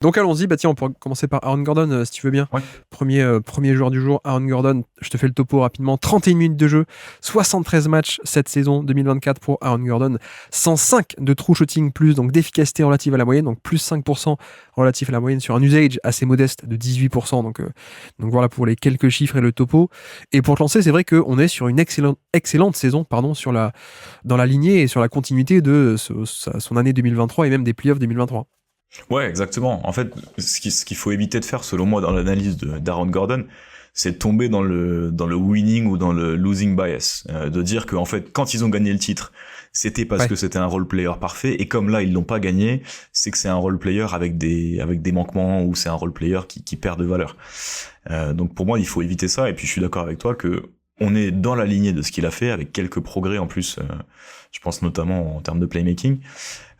Donc allons-y, tiens, on peut commencer par Aaron Gordon, si tu veux bien. Ouais. Premier joueur du jour, Aaron Gordon. Je te fais le topo rapidement. 31 minutes de jeu, 73 matchs cette saison 2024 pour Aaron Gordon. 105 de true shooting plus, donc d'efficacité relative à la moyenne, donc plus 5% relatif à la moyenne sur un usage assez modeste de 18%. Donc voilà pour les quelques chiffres et le topo. Et pour te lancer, c'est vrai qu'on est sur une excellente saison dans la lignée et sur la continuité de son année 2023 et même des playoffs 2023. Ouais, exactement. En fait, ce qu'il faut éviter de faire, selon moi, dans l'analyse d'Aaron Gordon, c'est de tomber dans le winning ou dans le losing bias, de dire que en fait, quand ils ont gagné le titre, c'était parce que c'était un role player parfait, et comme là ils l'ont pas gagné, c'est que c'est un role player avec des manquements, ou c'est un role player qui perd de valeur. Donc pour moi, il faut éviter ça. Et puis je suis d'accord avec toi que on est dans la lignée de ce qu'il a fait, avec quelques progrès en plus. Je pense notamment en termes de playmaking.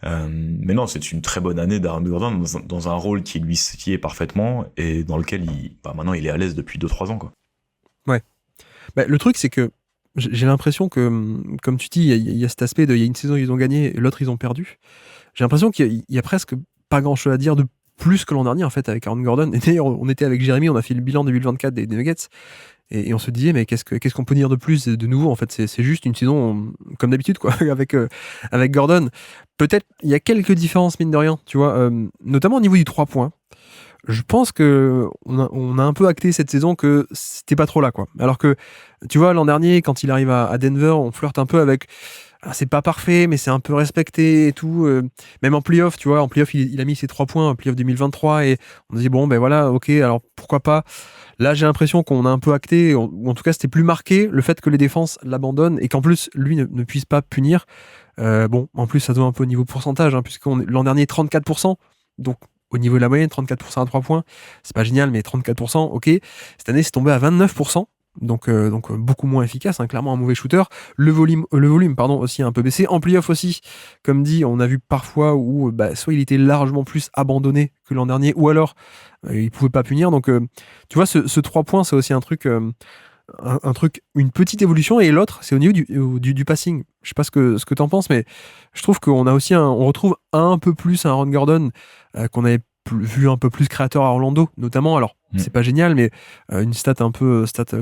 Mais non, c'est une très bonne année d'Aaron Gordon dans un rôle qui lui est parfaitement, et dans lequel maintenant il est à l'aise depuis 2-3 ans, quoi. Ouais. Le truc, c'est que j'ai l'impression que, comme tu dis, il y a cet aspect de il y a une saison ils ont gagné et l'autre ils ont perdu. J'ai l'impression qu'il y a presque pas grand chose à dire de plus que l'an dernier en fait avec Aaron Gordon. Et d'ailleurs, on était avec Jérémy, on a fait le bilan 2024 des Nuggets. Et on se disait, mais qu'est-ce qu'on peut dire de plus, de nouveau en fait, c'est juste une saison comme d'habitude, quoi, avec Gordon. Peut-être, il y a quelques différences, mine de rien, tu vois, notamment au niveau du 3 points. Je pense que on a un peu acté cette saison que c'était pas trop là, quoi. Alors que, tu vois, l'an dernier, quand il arrive à Denver, on flirte un peu avec. Alors, c'est pas parfait, mais c'est un peu respecté et tout. Même en playoff, tu vois, en playoff, il a mis ses 3 points en playoff 2023 et on se dit, bon, ben voilà, ok, alors pourquoi pas. Là, j'ai l'impression qu'on a un peu acté, ou en tout cas, c'était plus marqué le fait que les défenses l'abandonnent et qu'en plus, lui ne puisse pas punir. Bon, en plus, ça se voit un peu au niveau pourcentage, hein, l'an dernier, 34%. Donc, au niveau de la moyenne, 34% à 3 points. C'est pas génial, mais 34%, ok. Cette année, c'est tombé à 29%. Donc beaucoup moins efficace, hein, clairement un mauvais shooter. Le volume, aussi a un peu baissé. En playoff aussi, comme dit, on a vu parfois où soit il était largement plus abandonné que l'an dernier, ou alors il pouvait pas punir. Donc tu vois, ce 3 points, c'est aussi un truc, une petite évolution. Et l'autre, c'est au niveau du passing. Je sais pas ce que t'en penses, mais je trouve qu'on a aussi on retrouve un peu plus un Aaron Gordon qu'on avait vu un peu plus créateur à Orlando, notamment. Alors, c'est pas génial, mais une stat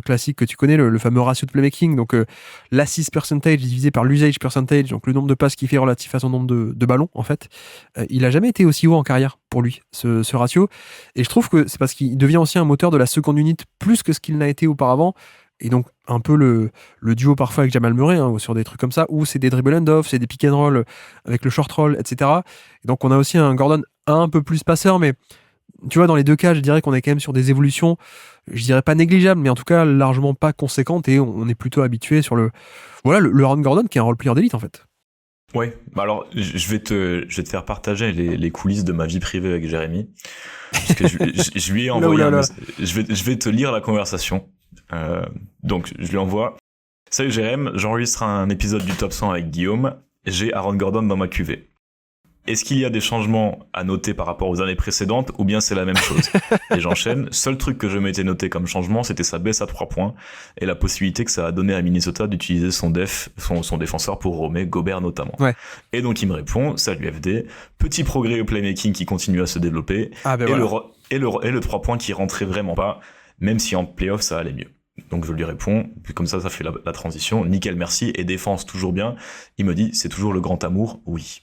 classique que tu connais, le fameux ratio de playmaking. Donc, l'assist percentage divisé par l'usage percentage, donc le nombre de passes qu'il fait relatif à son nombre de ballons, en fait. Il a jamais été aussi haut en carrière pour lui, ce ratio. Et je trouve que c'est parce qu'il devient aussi un moteur de la seconde unité plus que ce qu'il n'a été auparavant. Et donc, un peu le duo parfois avec Jamal Murray, hein, sur des trucs comme ça, où c'est des dribble and off, c'est des pick and roll avec le short roll, etc. Et donc, on a aussi un Gordon un peu plus passeur, mais tu vois, dans les deux cas, je dirais qu'on est quand même sur des évolutions, je dirais pas négligeables, mais en tout cas largement pas conséquentes, et on est plutôt habitué sur le Aaron Gordon qui est un role player d'élite en fait. Ouais, alors je vais te faire partager les coulisses de ma vie privée avec Jérémy, parce que je lui ai envoyé je vais te lire la conversation. Donc je lui envoie: salut Jérémy, j'enregistre un épisode du Top 100 avec Guillaume, j'ai Aaron Gordon dans ma cuvée. Est-ce qu'il y a des changements à noter par rapport aux années précédentes, ou bien c'est la même chose? Et j'enchaîne. Seul truc que je m'étais noté comme changement, c'était sa baisse à 3 points et la possibilité que ça a donné à Minnesota d'utiliser son défenseur pour roamer, Gobert notamment. Ouais. Et donc il me répond: salut FD, petit progrès au playmaking qui continue à se développer, et le 3 points qui rentrait vraiment pas, même si en playoff ça allait mieux. Donc je lui réponds, puis comme ça fait la transition, nickel merci, et défense toujours bien. Il me dit: c'est toujours le grand amour, oui.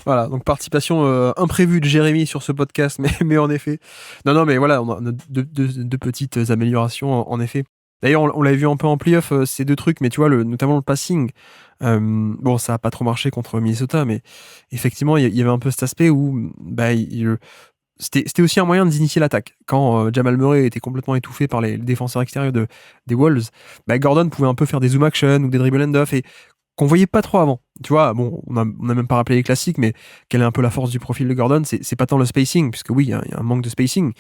Voilà, donc participation imprévue de Jérémy sur ce podcast, mais en effet. Non, mais voilà, on a deux petites améliorations, en effet. D'ailleurs, on l'avait vu un peu en playoff, ces deux trucs, mais tu vois, notamment le passing. Bon, ça n'a pas trop marché contre Minnesota, mais effectivement, il y avait un peu cet aspect où c'était aussi un moyen d'initier l'attaque. Quand Jamal Murray était complètement étouffé par les défenseurs extérieurs des Wolves, Gordon pouvait un peu faire des zoom action ou des dribble and off, et qu'on voyait pas trop avant. Tu vois, bon, on a même pas rappelé les classiques, mais quelle est un peu la force du profil de Gordon? C'est pas tant le spacing, puisque oui, il y a un manque de spacing.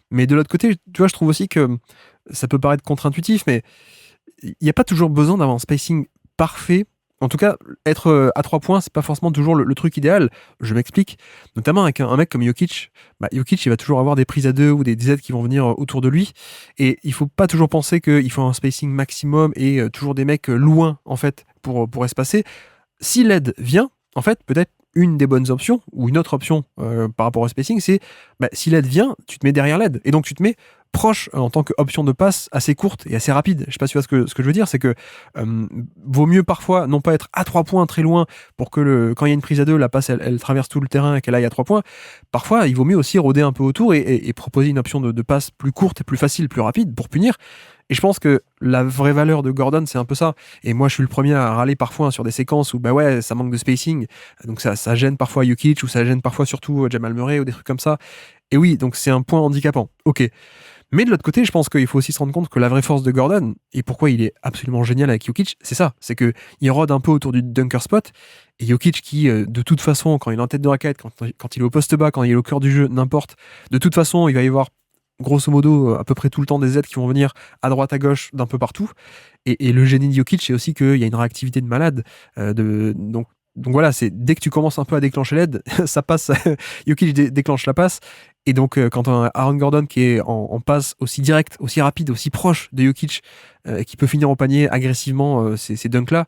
Mais de l'autre côté, tu vois, je trouve aussi que ça peut paraître contre-intuitif, mais il n'y a pas toujours besoin d'avoir un spacing parfait. En tout cas, être à 3 points, c'est pas forcément toujours le truc idéal. Je m'explique. Notamment avec un mec comme Jokic. Jokic, il va toujours avoir des prises à deux ou des aides qui vont venir autour de lui. Et il faut pas toujours penser qu'il faut un spacing maximum et toujours des mecs loin, en fait, pour espacer. Si l'aide vient, en fait, peut-être une des bonnes options, ou une autre option par rapport au spacing, c'est si l'aide vient, tu te mets derrière l'aide. Et donc tu te mets proche en tant qu'option de passe assez courte et assez rapide. Je sais pas si tu vois ce que je veux dire, c'est que vaut mieux parfois non pas être à 3 points très loin pour que quand il y a une prise à 2, la passe elle traverse tout le terrain et qu'elle aille à 3 points. Parfois, il vaut mieux aussi rôder un peu autour et proposer une option de passe plus courte et plus facile, plus rapide pour punir. Et je pense que la vraie valeur de Gordon, c'est un peu ça. Et moi, je suis le premier à râler parfois sur des séquences où ça manque de spacing. Donc ça gêne parfois Jokic ou ça gêne parfois surtout Jamal Murray ou des trucs comme ça. Et oui, donc c'est un point handicapant. Ok. Mais de l'autre côté, je pense qu'il faut aussi se rendre compte que la vraie force de Gordon, et pourquoi il est absolument génial avec Jokic, c'est ça. C'est qu'il rôde un peu autour du dunker spot. Et Jokic qui, de toute façon, quand il est en tête de raquette, quand il est au poste bas, quand il est au cœur du jeu, n'importe, de toute façon, il va y avoir grosso modo à peu près tout le temps des aides qui vont venir à droite à gauche d'un peu partout, et le génie de Jokic c'est aussi qu'il y a une réactivité de malade, donc voilà, c'est dès que tu commences un peu à déclencher l'aide, ça passe. Jokic déclenche la passe, et donc quand on a Aaron Gordon qui est en passe aussi direct, aussi rapide, aussi proche de Jokic, qui peut finir au panier agressivement ces dunks là,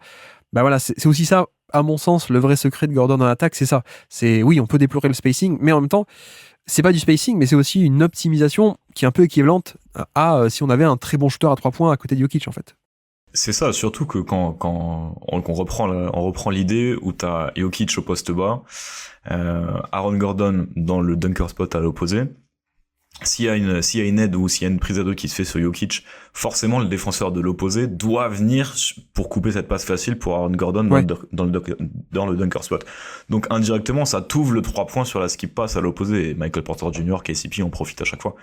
voilà, c'est aussi ça à mon sens le vrai secret de Gordon en attaque, c'est ça. C'est oui, on peut déplorer le spacing, mais en même temps c'est pas du spacing, mais c'est aussi une optimisation qui est un peu équivalente à si on avait un très bon shooter à 3 points à côté de Jokic, en fait. C'est ça, surtout que quand on reprend l'idée où t'as Jokic au poste bas, Aaron Gordon dans le dunker spot à l'opposé. S'il y a une aide ou s'il y a une prise à 2 qui se fait sur Jokic, forcément le défenseur de l'opposé doit venir pour couper cette passe facile pour Aaron Gordon dans le dunker spot. Donc indirectement, ça t'ouvre le 3 points sur la skip pass à l'opposé, et Michael Porter Jr., KCP en profite à chaque fois.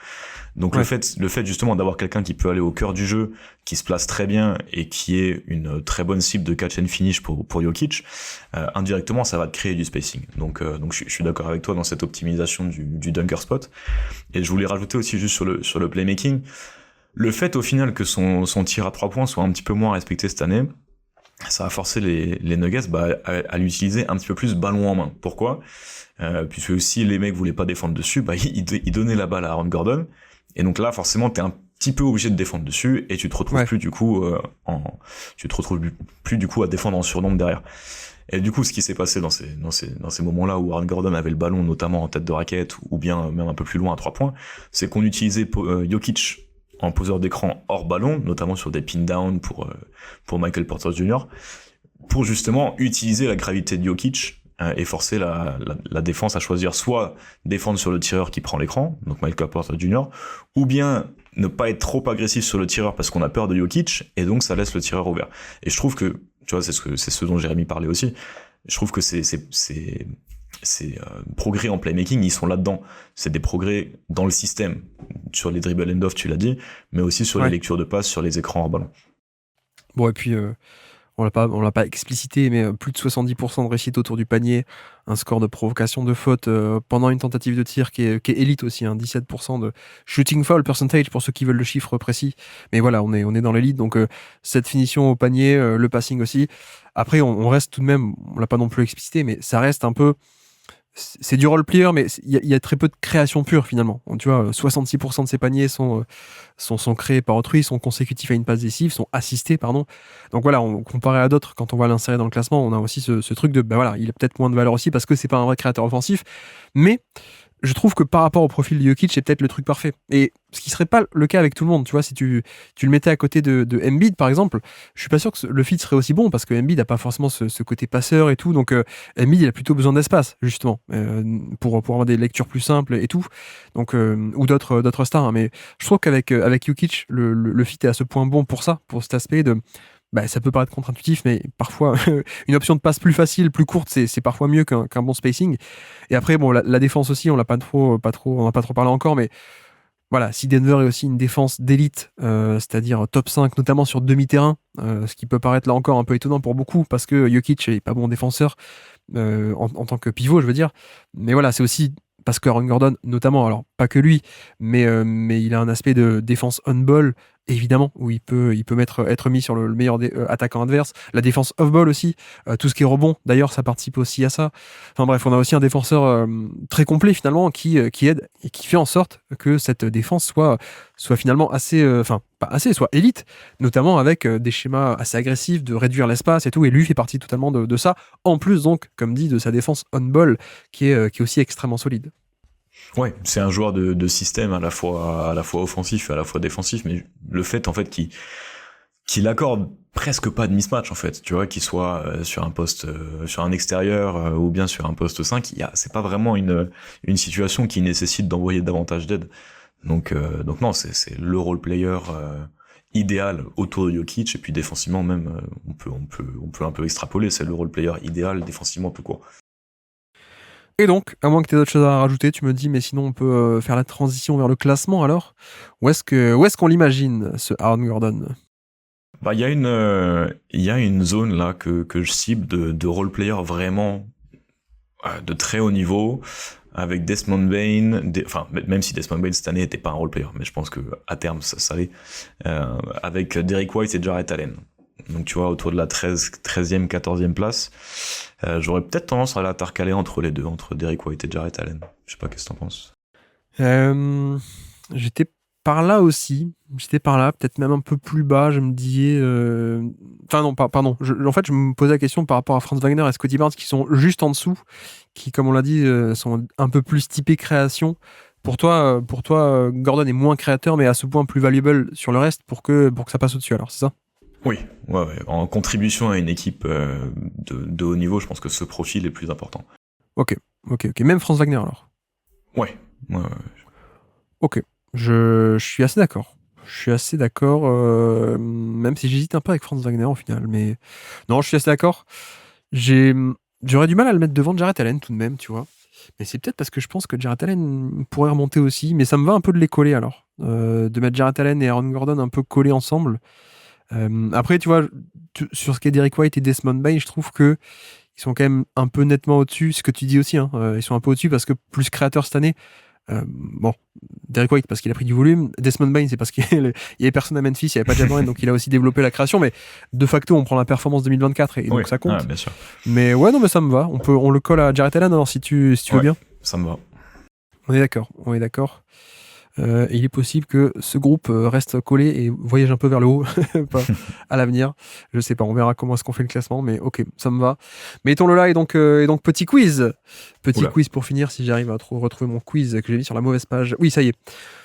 Donc le fait justement d'avoir quelqu'un qui peut aller au cœur du jeu, qui se place très bien et qui est une très bonne cible de catch and finish pour Jokic, indirectement ça va te créer du spacing. Donc je suis d'accord avec toi dans cette optimisation du dunker spot. Et je voulais rajouter aussi juste sur le playmaking, le fait au final que son tir à 3 points soit un petit peu moins respecté cette année, ça a forcé les Nuggets à l'utiliser un petit peu plus ballon en main. Pourquoi ? Puisque si les mecs voulaient pas défendre dessus, ils donnaient la balle à Aaron Gordon, et donc là forcément t'es un petit peu obligé de défendre dessus, et tu te retrouves plus du coup à défendre en surnombre derrière. Et du coup, ce qui s'est passé dans ces moments-là où Aaron Gordon avait le ballon, notamment en tête de raquette, ou bien même un peu plus loin à 3 points, c'est qu'on utilisait Jokic en poseur d'écran hors ballon, notamment sur des pin down pour Michael Porter Jr., pour justement utiliser la gravité de Jokic et forcer la défense à choisir soit défendre sur le tireur qui prend l'écran, donc Michael Porter Jr., ou bien ne pas être trop agressif sur le tireur parce qu'on a peur de Jokic, et donc ça laisse le tireur ouvert. Et je trouve que, tu vois, c'est ce dont Jérémy parlait aussi, je trouve que ces progrès en playmaking, ils sont là-dedans. C'est des progrès dans le système, sur les dribble and off, tu l'as dit, mais aussi sur les lectures de passes, sur les écrans hors ballon. Bon, et puis on l'a pas explicité, mais plus de 70% de réussite autour du panier, un score de provocation de faute pendant une tentative de tir qui est élite aussi, 17% de shooting foul percentage pour ceux qui veulent le chiffre précis. Mais voilà, on est dans l'élite, donc cette finition au panier, le passing aussi. Après, on reste tout de même, on l'a pas non plus explicité, mais ça reste un peu... C'est du role player, mais il y a très peu de création pure finalement. Tu vois, 66% de ces paniers sont créés par autrui, sont consécutifs à une passe décisive, sont assistés, pardon. Donc voilà, comparé à d'autres, quand on va l'insérer dans le classement, on a aussi ce truc de, il a peut-être moins de valeur aussi parce que c'est pas un vrai créateur offensif. Mais je trouve que par rapport au profil de Jokic, c'est peut-être le truc parfait. Et ce qui serait pas le cas avec tout le monde, tu vois, si tu le mettais à côté de Embiid, par exemple, je suis pas sûr que le fit serait aussi bon, parce que Embiid n'a pas forcément ce côté passeur et tout, donc Embiid, il a plutôt besoin d'espace, justement, pour avoir des lectures plus simples et tout, donc, ou d'autres stars, hein. Mais je trouve qu'avec Jokic, le fit est à ce point bon pour ça, pour cet aspect de... ça peut paraître contre-intuitif, mais parfois, une option de passe plus facile, plus courte, c'est parfois mieux qu'un bon spacing. Et après, bon, la défense aussi, on n'a pas trop parlé encore, mais voilà, si Denver est aussi une défense d'élite, c'est-à-dire top 5, notamment sur demi-terrain, ce qui peut paraître là encore un peu étonnant pour beaucoup, parce que Jokic n'est pas bon défenseur en tant que pivot, je veux dire. Mais voilà, c'est aussi parce que Aaron Gordon, notamment, alors pas que lui, mais il a un aspect de défense on-ball évidemment, où il peut être mis sur le meilleur attaquant adverse. La défense off-ball aussi, tout ce qui est rebond, d'ailleurs, ça participe aussi à ça. Enfin bref, on a aussi un défenseur très complet finalement qui aide et qui fait en sorte que cette défense soit finalement assez, pas assez, soit élite, notamment avec des schémas assez agressifs de réduire l'espace et tout. Et lui fait partie totalement de ça. En plus donc, comme dit, de sa défense on-ball qui est aussi extrêmement solide. Ouais, c'est un joueur de système à la fois offensif et à la fois défensif, mais le fait en fait qu'il accorde presque pas de mismatch en fait, tu vois, qu'il soit sur un poste sur un extérieur ou bien sur un poste 5, c'est pas vraiment une situation qui nécessite d'envoyer davantage d'aide. Donc non, c'est le role player idéal autour de Jokic, et puis défensivement même on peut un peu extrapoler, c'est le role player idéal défensivement tout court. Et donc, à moins que tu aies d'autres choses à rajouter, tu me dis, mais sinon on peut faire la transition vers le classement alors. Où est-ce qu'on l'imagine, ce Aaron Gordon? Bah, il y a une zone là que je cible de role player vraiment de très haut niveau, avec Desmond Bane, enfin même si Desmond Bane cette année n'était pas un role player, mais je pense que à terme ça l'est, avec Derrick White et Jarrett Allen. Donc tu vois, autour de la 13e, 14e place, j'aurais peut-être tendance à l'intercaler entre les deux, entre Derrick White et Jarrett Allen. Je sais pas, qu'est-ce que t'en penses? J'étais par là aussi. J'étais par là, peut-être même un peu plus bas. Je me disais. Enfin, non, pardon. En fait, je me posais la question par rapport à Franz Wagner et Scottie Barnes qui sont juste en dessous, qui, comme on l'a dit, sont un peu plus typés création. Pour toi, Gordon est moins créateur, mais à ce point plus valuable sur le reste pour que ça passe au-dessus, alors, c'est ça? Oui, ouais. En contribution à une équipe de haut niveau, je pense que ce profil est plus important. Ok. Même Franz Wagner, alors? Ouais. Ok. Je suis assez d'accord. Même si j'hésite un peu avec Franz Wagner au final, mais non, je suis assez d'accord. J'aurais du mal à le mettre devant Jarrett Allen tout de même, tu vois. Mais c'est peut-être parce que je pense que Jarrett Allen pourrait remonter aussi, mais ça me va un peu de les coller alors. De mettre Jarrett Allen et Aaron Gordon un peu collés ensemble. Après, tu vois, sur ce qu'est Derrick White et Desmond Bane, je trouve que ils sont quand même un peu nettement au-dessus. Ce que tu dis aussi, hein, ils sont un peu au-dessus parce que plus créateur cette année. Bon, Derrick White parce qu'il a pris du volume, Desmond Bane c'est parce qu'il y avait personne à Memphis, il n'y avait pas de Ja Morant, donc il a aussi développé la création, mais de facto on prend la performance 2024 et donc ça compte. Bien sûr. Mais ouais, non, mais ça me va. On le colle à Jarrett Allen alors si tu veux bien. Ça me va. On est d'accord. Et il est possible que ce groupe reste collé et voyage un peu vers le haut à l'avenir. Je sais pas, on verra comment est-ce qu'on fait le classement, mais ok, ça me va. Mettons-le là et donc petit quiz. Quiz pour finir, si j'arrive à retrouver mon quiz que j'ai mis sur la mauvaise page. Oui, ça y est.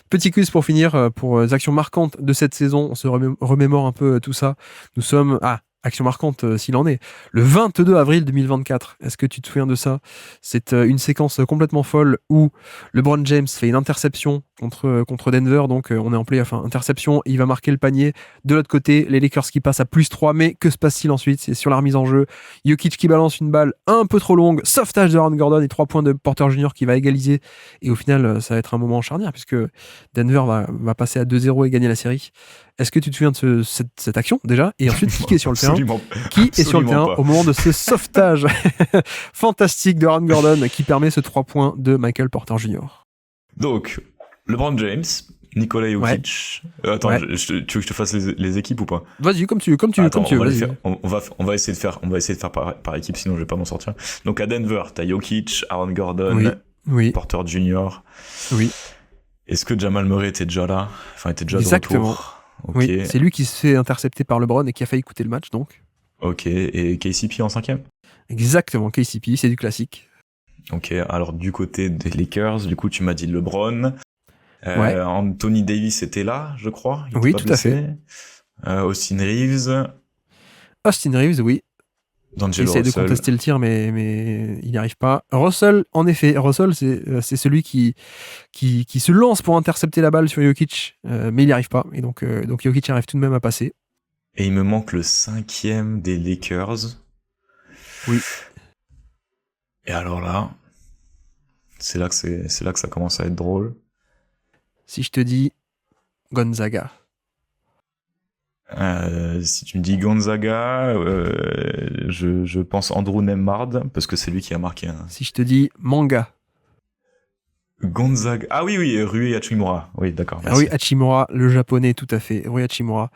Petit quiz pour finir, pour les actions marquantes de cette saison. On se remémore un peu tout ça. Nous sommes... action marquante s'il en est. Le 22 avril 2024, est-ce que tu te souviens de ça? C'est une séquence complètement folle où LeBron James fait une interception contre Denver, donc on est en play, enfin interception, il va marquer le panier. De l'autre côté, les Lakers qui passent à +3, mais que se passe-t-il ensuite? C'est sur la remise en jeu. Jokic qui balance une balle un peu trop longue, sauvetage de Aaron Gordon et 3 points de Porter Jr. qui va égaliser. Et au final, ça va être un moment charnière puisque Denver va passer à 2-0 et gagner la série. Est-ce que tu te souviens de cette action déjà? Et ensuite, qui est sur le terrain? Qui est sur le terrain au moment de ce sauvetage fantastique de Aaron Gordon qui permet ce 3 points de Michael Porter Jr. Donc, LeBron James, Nikola Jokic. Attends, tu veux que je te fasse les équipes ou pas? Vas-y, comme tu veux. On va essayer de faire par équipe, sinon je vais pas m'en sortir. Donc à Denver, t'as Jokic, Aaron Gordon, Porter Jr. Oui. Est-ce que Jamal Murray était déjà là? Enfin, était déjà Exactement. de retour. Okay. Oui, c'est lui qui se fait intercepter par LeBron et qui a failli coûter le match, donc. Ok, et KCP en 5e? Exactement, KCP, c'est du classique. Ok, alors du côté des Lakers, du coup tu m'as dit LeBron. Anthony Davis était là, je crois. Oui, tout à fait. Austin Reeves, oui. D'Angelo il essaie de contester le tir, mais il n'y arrive pas. Russell, en effet, c'est celui qui se lance pour intercepter la balle sur Jokic, mais il n'y arrive pas. Et donc Jokic arrive tout de même à passer. Et il me manque le 5e des Lakers. Oui. Et alors là, c'est là que ça commence à être drôle. Si je te dis Gonzaga. Si tu me dis Gonzaga, je pense Andrew Nembhard parce que c'est lui qui a marqué un... Si je te dis Manga. Gonzaga. Ah oui, Rui Hachimura. Oui, d'accord. Ah oui, Hachimura, le japonais, tout à fait. Rui Hachimura.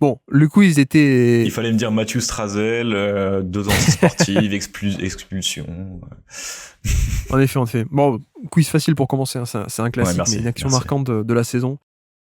Bon, le quiz était... Il fallait me dire Mathieu Strazel, 2 antisportives, expulsion. En effet. Bon, quiz facile pour commencer, hein, c'est un classique, Ouais, merci, mais une action merci. marquante de la saison.